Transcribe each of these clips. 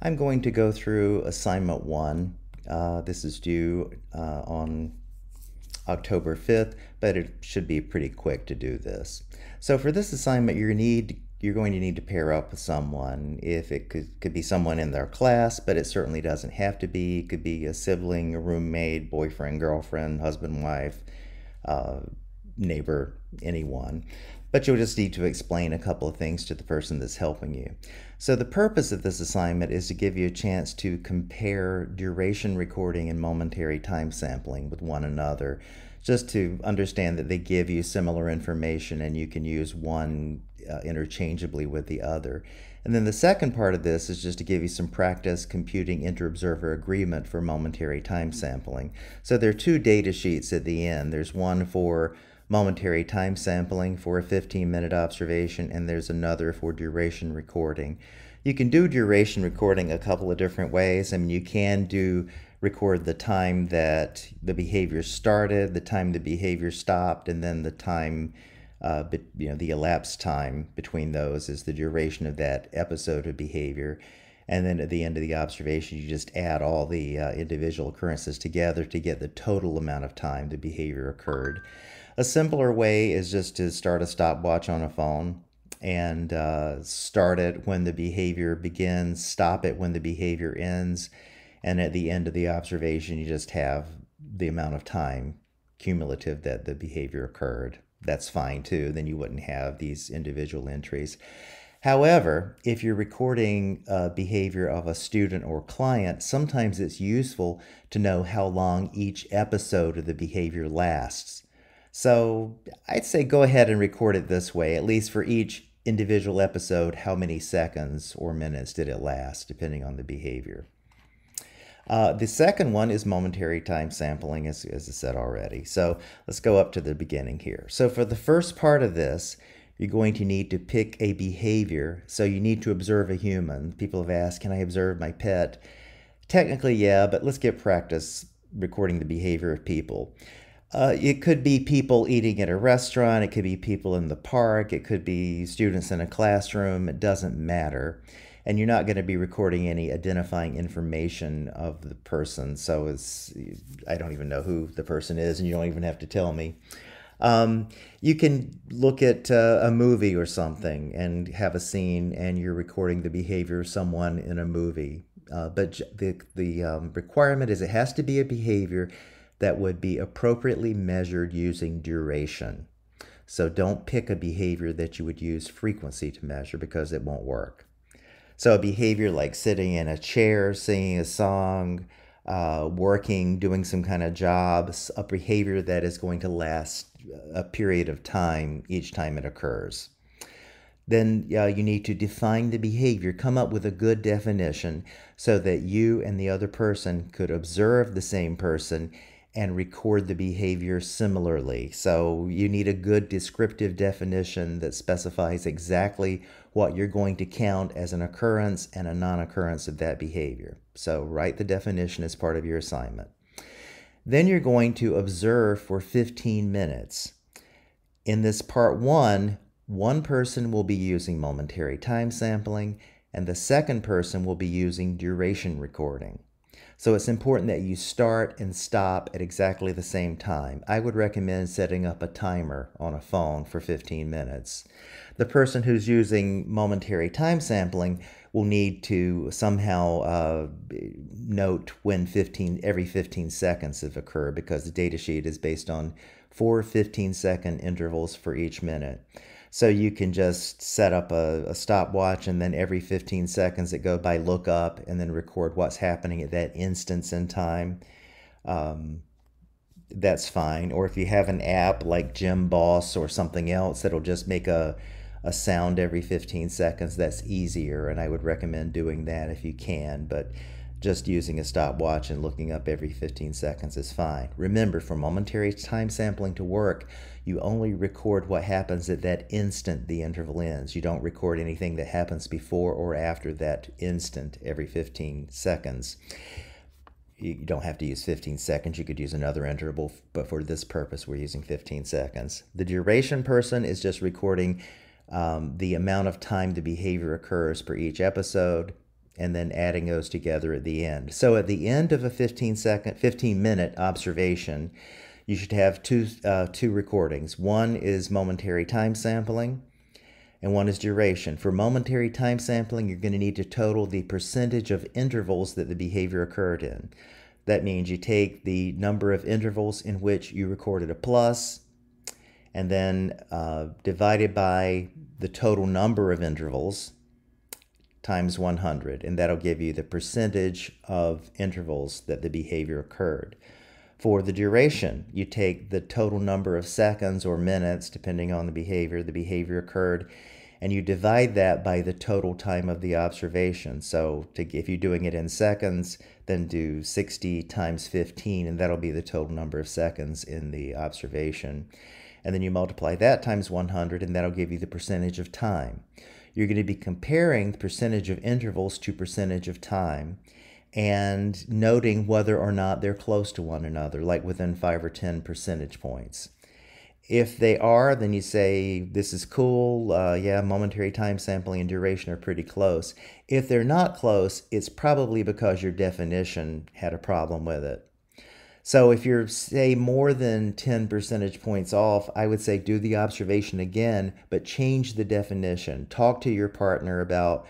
I'm going to go through assignment 1. This is due on October 5th, but it should be pretty quick to do this. So for this assignment, you're going to need to pair up with someone. If it could be someone in their class, but it certainly doesn't have to be. It could be a sibling, a roommate, boyfriend, girlfriend, husband, wife, neighbor, anyone. But you'll just need to explain a couple of things to the person that's helping you. So the purpose of this assignment is to give you a chance to compare duration recording and momentary time sampling with one another, just to understand that they give you similar information and you can use one interchangeably with the other. And then the second part of this is just to give you some practice computing inter-observer agreement for momentary time sampling. So there are two data sheets at the end. There's one for momentary time sampling for a 15-minute observation, and there's another for duration recording. You can do duration recording a couple of different ways. I mean, you can record the time that the behavior started, the time the behavior stopped, and then the time, the elapsed time between those is the duration of that episode of behavior. And then at the end of the observation, you just add all the individual occurrences together to get the total amount of time the behavior occurred. A simpler way is just to start a stopwatch on a phone and start it when the behavior begins, stop it when the behavior ends, and at the end of the observation, you just have the amount of time cumulative that the behavior occurred. That's fine too, then you wouldn't have these individual entries. However, if you're recording behavior of a student or client, sometimes it's useful to know how long each episode of the behavior lasts. So I'd say go ahead and record it this way, at least for each individual episode, how many seconds or minutes did it last, depending on the behavior. The second one is momentary time sampling, as I said already. So let's go up to the beginning here. So for the first part of this, you're going to need to pick a behavior. So you need to observe a human. People have asked, can I observe my pet? Technically, yeah, but let's get practice recording the behavior of people. It could be people eating at a restaurant. It could be people in the park. It could be students in a classroom. It doesn't matter. And you're not going to be recording any identifying information of the person. So I don't even know who the person is, and you don't even have to tell me. You can look at a movie or something and have a scene, and you're recording the behavior of someone in a movie. But the requirement is it has to be a behavior that would be appropriately measured using duration. So don't pick a behavior that you would use frequency to measure, because it won't work. So a behavior like sitting in a chair, singing a song, working, doing some kind of job, a behavior that is going to last a period of time each time it occurs. Then you need to define the behavior, come up with a good definition so that you and the other person could observe the same person and record the behavior similarly. So you need a good descriptive definition that specifies exactly what you're going to count as an occurrence and a non-occurrence of that behavior. So write the definition as part of your assignment. Then you're going to observe for 15 minutes. In this part 1, one person will be using momentary time sampling, and the second person will be using duration recording. So it's important that you start and stop at exactly the same time. I would recommend setting up a timer on a phone for 15 minutes. The person who's using momentary time sampling will need to somehow note when every 15 seconds have occurred, because the data sheet is based on 4 15-second intervals for each minute. So you can just set up a stopwatch, and then every 15 seconds that go by, look up and then record what's happening at that instance in time. That's fine. Or if you have an app like Gym Boss or something else that'll just make a sound every 15 seconds, that's easier, and I would recommend doing that if you can. But just using a stopwatch and looking up every 15 seconds is fine. Remember, for momentary time sampling to work, you only record what happens at that instant the interval ends. You don't record anything that happens before or after that instant every 15 seconds. You don't have to use 15 seconds. You could use another interval, but for this purpose, we're using 15 seconds. The duration person is just recording the amount of time the behavior occurs per each episode. and then adding those together at the end. So at the end of a 15-minute observation, you should have two recordings. One is momentary time sampling, and one is duration. For momentary time sampling, you're going to need to total the percentage of intervals that the behavior occurred in. That means you take the number of intervals in which you recorded a plus, and then divided by the total number of intervals times 100, and that'll give you the percentage of intervals that the behavior occurred. For the duration, you take the total number of seconds or minutes, depending on the behavior occurred, and you divide that by the total time of the observation. So if you're doing it in seconds, then do 60 times 15, and that'll be the total number of seconds in the observation. And then you multiply that times 100, and that'll give you the percentage of time. You're going to be comparing percentage of intervals to percentage of time, and noting whether or not they're close to one another, like within 5 or 10 percentage points. If they are, then you say, this is cool, yeah, momentary time sampling and duration are pretty close. If they're not close, it's probably because your definition had a problem with it. So if you're, say, more than 10 percentage points off, I would say do the observation again, but change the definition. Talk to your partner about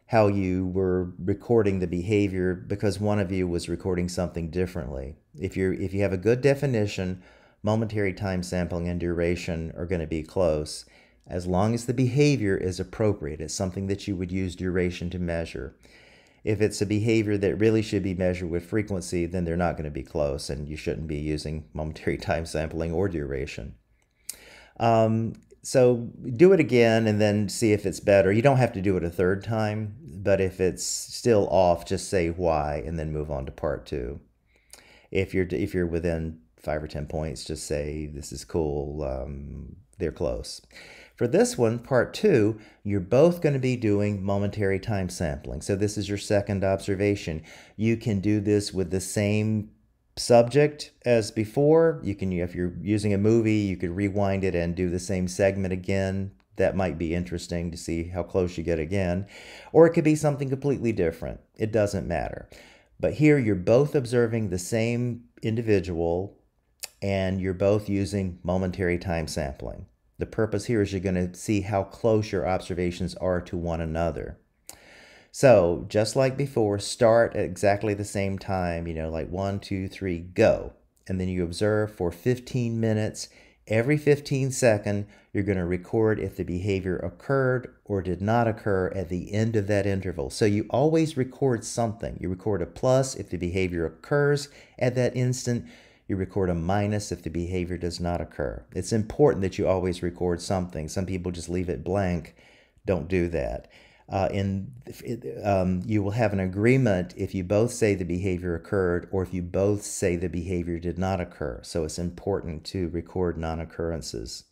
how you were recording the behavior, because one of you was recording something differently. If you have a good definition, momentary time sampling and duration are going to be close, as long as the behavior is appropriate. It's something that you would use duration to measure. If it's a behavior that really should be measured with frequency, then they're not going to be close, and you shouldn't be using momentary time sampling or duration. So do it again and then see if it's better. You don't have to do it a third time, but if it's still off, just say why and then move on to part two. If you're within 5 or 10 points, just say this is cool, they're close. For this one, part two, you're both going to be doing momentary time sampling. So this is your second observation. You can do this with the same subject as before. You can, if you're using a movie, you could rewind it and do the same segment again. That might be interesting to see how close you get again. Or it could be something completely different. It doesn't matter. But here you're both observing the same individual, and you're both using momentary time sampling. The purpose here is you're going to see how close your observations are to one another. So just like before, start at exactly the same time, like 1, 2, 3, go. And then you observe for 15 minutes. Every 15 seconds, you're going to record if the behavior occurred or did not occur at the end of that interval. So you always record something. You record a plus if the behavior occurs at that instant. You record a minus if the behavior does not occur. It's important that you always record something. Some people just leave it blank. Don't do that. You will have an agreement if you both say the behavior occurred or if you both say the behavior did not occur. So it's important to record non-occurrences.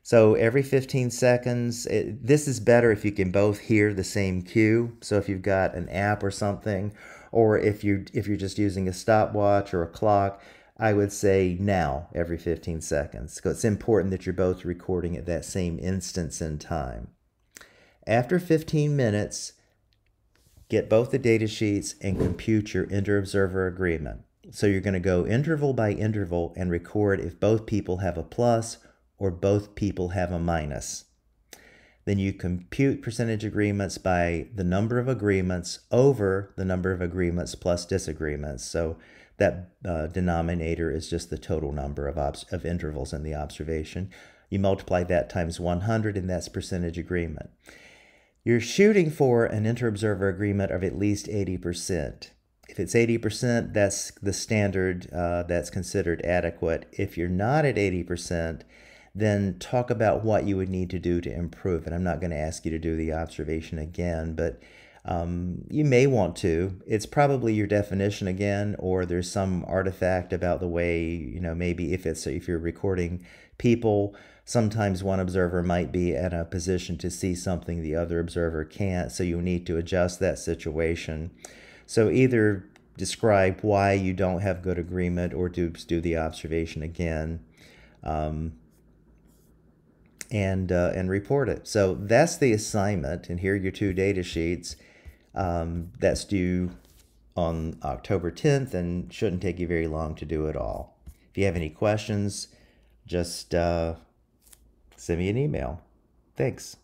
So every 15 seconds, this is better if you can both hear the same cue. So if you've got an app or something, or if you're just using a stopwatch or a clock, I would say now every 15 seconds. So it's important that you're both recording at that same instance in time. After 15 minutes, get both the data sheets and compute your inter-observer agreement. So you're going to go interval by interval and record if both people have a plus or both people have a minus. Then you compute percentage agreements by the number of agreements over the number of agreements plus disagreements. So that denominator is just the total number of intervals in the observation. You multiply that times 100, and that's percentage agreement. You're shooting for an inter-observer agreement of at least 80%. If it's 80%, that's the standard that's considered adequate. If you're not at 80%, then talk about what you would need to do to improve. And I'm not going to ask you to do the observation again, but you may want to. It's probably your definition again, or there's some artifact about the way, maybe if you're recording people, sometimes one observer might be in a position to see something the other observer can't, so you need to adjust that situation. So either describe why you don't have good agreement or do the observation again. And report it. So that's the assignment, and here are your two data sheets. That's due on October 10th and shouldn't take you very long to do it all. If you have any questions, just send me an email. Thanks.